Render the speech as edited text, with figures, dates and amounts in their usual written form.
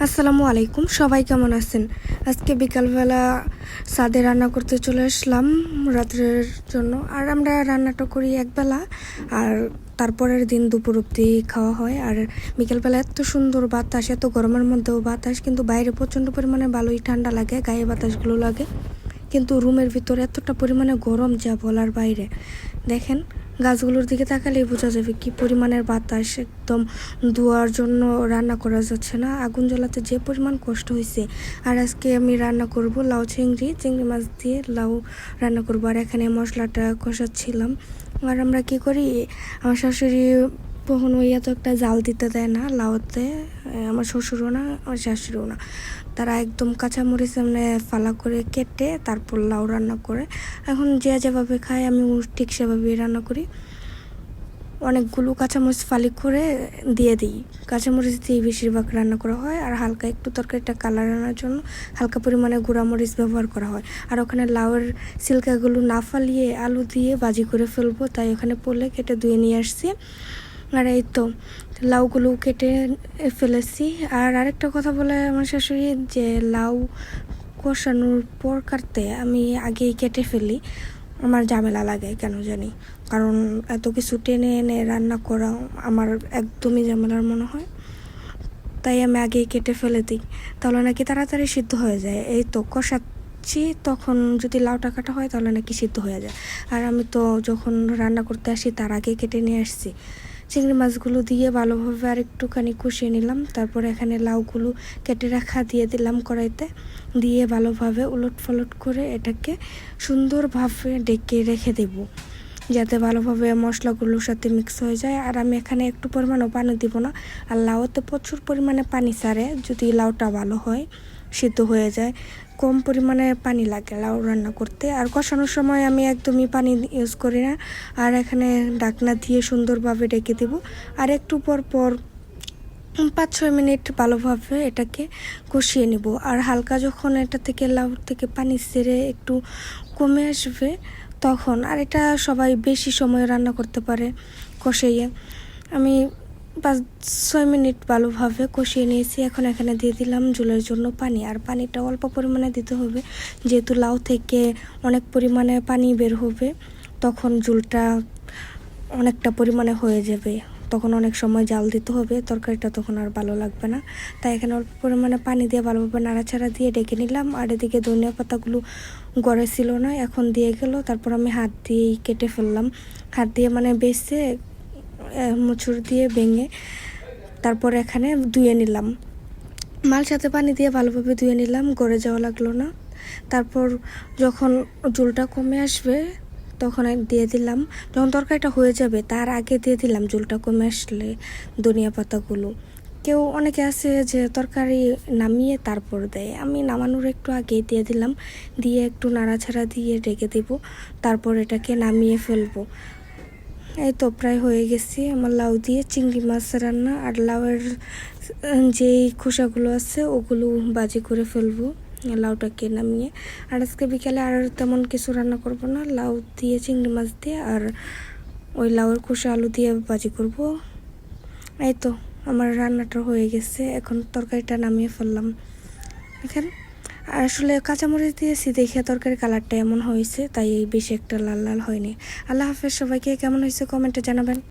আসসালামু আলাইকুম, সবাই কেমন আছেন? আজকে বিকালবেলা ছাদে রান্না করতে চলে আসলাম রাত্রের জন্য। আর আমরা রান্নাটা করি একবেলা, আর তারপরের দিন দুপুর অবধি খাওয়া হয়। আর বিকালবেলা এত সুন্দর বাতাস, এত গরমের মধ্যেও বাতাস, কিন্তু বাইরে প্রচণ্ড পরিমাণে ভালোই ঠান্ডা লাগে, গায়ে বাতাসগুলো লাগে, কিন্তু রুমের ভিতরে এতটা পরিমাণে গরম যা বলার বাইরে। দেখেন, গাছগুলোর দিকে তাকালেই বোঝা যাবে কি পরিমাণের বাতাস। একদম ধোয়ার জন্য রান্না করা যাচ্ছে না, আগুন জ্বালাতে যে পরিমাণ কষ্ট হয়েছে। আর আজকে আমি রান্না করব লাউ চিংড়ি মাছ দিয়ে লাউ রান্না করব। আর এখানে মশলাটা কষাচ্ছিলাম। আর আমরা কি করি, আমার শাশুড়ি কখনো তো একটা জাল দিতে দেয় না লাউতে, আমার শ্বশুরও না, আমার শাশুড়িও না। তারা একদম কাঁচামরিচ এমনি ফালা করে কেটে তারপর লাউ রান্না করে। এখন যে যেভাবে খায়, আমি ঠিক সেভাবেই রান্না করি। অনেকগুলো কাঁচামরিচ ফালি করে দিয়ে দিই, কাঁচামরিচ দিয়ে বেশিরভাগ রান্না করা হয়। আর হালকা একটু তরকারিটা কালার আনার জন্য হালকা পরিমাণে গুঁড়ামরিচ ব্যবহার করা হয়। আর ওখানে লাউয়ের সিল্কাগুলো না ফালিয়ে আলু দিয়ে ভাজি করে ফেলবো, তাই ওখানে পোলে কেটে ধুয়ে নিয়ে আসছি। আর এই তো লাউগুলো কেটে ফেলেছি। আর আরেকটা কথা বলে আমার শাশুড়ি, যে লাউ কষানোর পর কাটতে আমি আগেই কেটে ফেলি, আমার ঝামেলা লাগে কেন জানি। কারণ এত কিছু টেনে এনে রান্না করা আমার একদমই ঝামেলার মনে হয়, তাই আমি আগেই কেটে ফেলে দিই, তাহলে নাকি তাড়াতাড়ি সিদ্ধ হয়ে যায়। এই তো কষাচ্ছি, তখন যদি লাউটা কাটা হয় তাহলে নাকি সিদ্ধ হয়ে যায়। আর আমি তো যখন রান্না করতে আসি তার আগে কেটে নিয়ে আসছি। চিংড়ি মাছগুলো দিয়ে ভালোভাবে আর একটুখানি কষিয়ে নিলাম। তারপর এখানে লাউগুলো কেটে রাখা দিয়ে দিলাম কড়াইতে, দিয়ে ভালোভাবে উলট পালট করে এটাকে সুন্দরভাবে ডেকে রেখে দেব, যাতে ভালোভাবে মশলাগুলোর সাথে মিক্স হয়ে যায়। আর আমি এখানে একটু পরিমাণও পানি দিব না। আর লাউতে প্রচুর পরিমাণে পানি ছাড়ে, যদি লাউটা ভালো হয় সিদ্ধ হয়ে যায়। কম পরিমাণে পানি লাগে লাউ রান্না করতে। আর কষানোর সময় আমি একদমই পানি ইউজ করি না। আর এখানে ঢাকনা দিয়ে সুন্দরভাবে ডেকে দেব। আর একটু পর পর 5-6 মিনিট ভালোভাবে এটাকে কষিয়ে নেব। আর হালকা যখন এটা থেকে লাউ থেকে পানি ছেড়ে একটু কমে আসবে, তখন, আর এটা সবাই বেশি সময় রান্না করতে পারে কষিয়ে, আমি 5-6 মিনিট ভালোভাবে কষিয়ে নিয়েছি। এখন এখানে দিয়ে দিলাম ঝোলের জন্য পানি। আর পানিটা অল্প পরিমাণে দিতে হবে, যেহেতু লাউ থেকে অনেক পরিমাণে পানি বের হবে, তখন ঝোলটা অনেকটা পরিমাণে হয়ে যাবে, তখন অনেক সময় জাল দিতে হবে, তরকারিটা তখন আর ভালো লাগবে না। তাই এখানে অল্প পরিমাণে পানি দিয়ে ভালোভাবে নাড়াচাড়া দিয়ে ডেকে নিলাম। আর এদিকে ধনিয়া পাতাগুলো গড়ে ছিল না, এখন দিয়ে গেল। তারপর আমি হাত দিয়েই কেটে ফেললাম, হাত দিয়ে মানে বেছে মুচুর দিয়ে ভেঙে তারপর এখানে ধুয়ে নিলাম, মাল সাথে পানি দিয়ে ভালোভাবে ধুয়ে নিলাম, গড়ে যাওয়া লাগলো না। তারপর যখন ঝোলটা কমে আসবে তখন দিয়ে দিলাম, যখন তরকারিটা হয়ে যাবে তার আগে দিয়ে দিলাম ঝোলটা কমে আসলে ধনিয়া পাতাগুলো। কেউ অনেকে আছে যে তরকারি নামিয়ে তারপর দেয়, আমি নামানোর একটু আগেই দিয়ে দিলাম, দিয়ে একটু নাড়াচাড়া দিয়ে রেখে দেব, তারপর এটাকে নামিয়ে ফেলবো। এই তো প্রায় হয়ে গেছি আমার লাউ দিয়ে চিংড়ি মাছ রান্না। আর লাউয়ের যেই খোসাগুলো আছে ওগুলো ভাজি করে ফেলবো লাউটাকে নামিয়ে। আর আজকে বিকালে আর তেমন কিছু রান্না করব না, লাউ দিয়ে চিংড়ি মাছ দিয়ে আর ওই লাউয়ের খোসা আলু দিয়ে ভাজি করব। এই তো আমার রান্নাটা হয়ে গেছে, এখন তরকারিটা নামিয়ে ফেললাম। এখানে আসলে কাঁচামরিচ দিয়েছি দেখে তরকারির কালারটা এমন হয়েছে, তাই বেশি একটা লাল লাল হয়নি। আল্লাহ হাফেজ সবাইকে, কেমন হয়েছে কমেন্টে জানাবেন।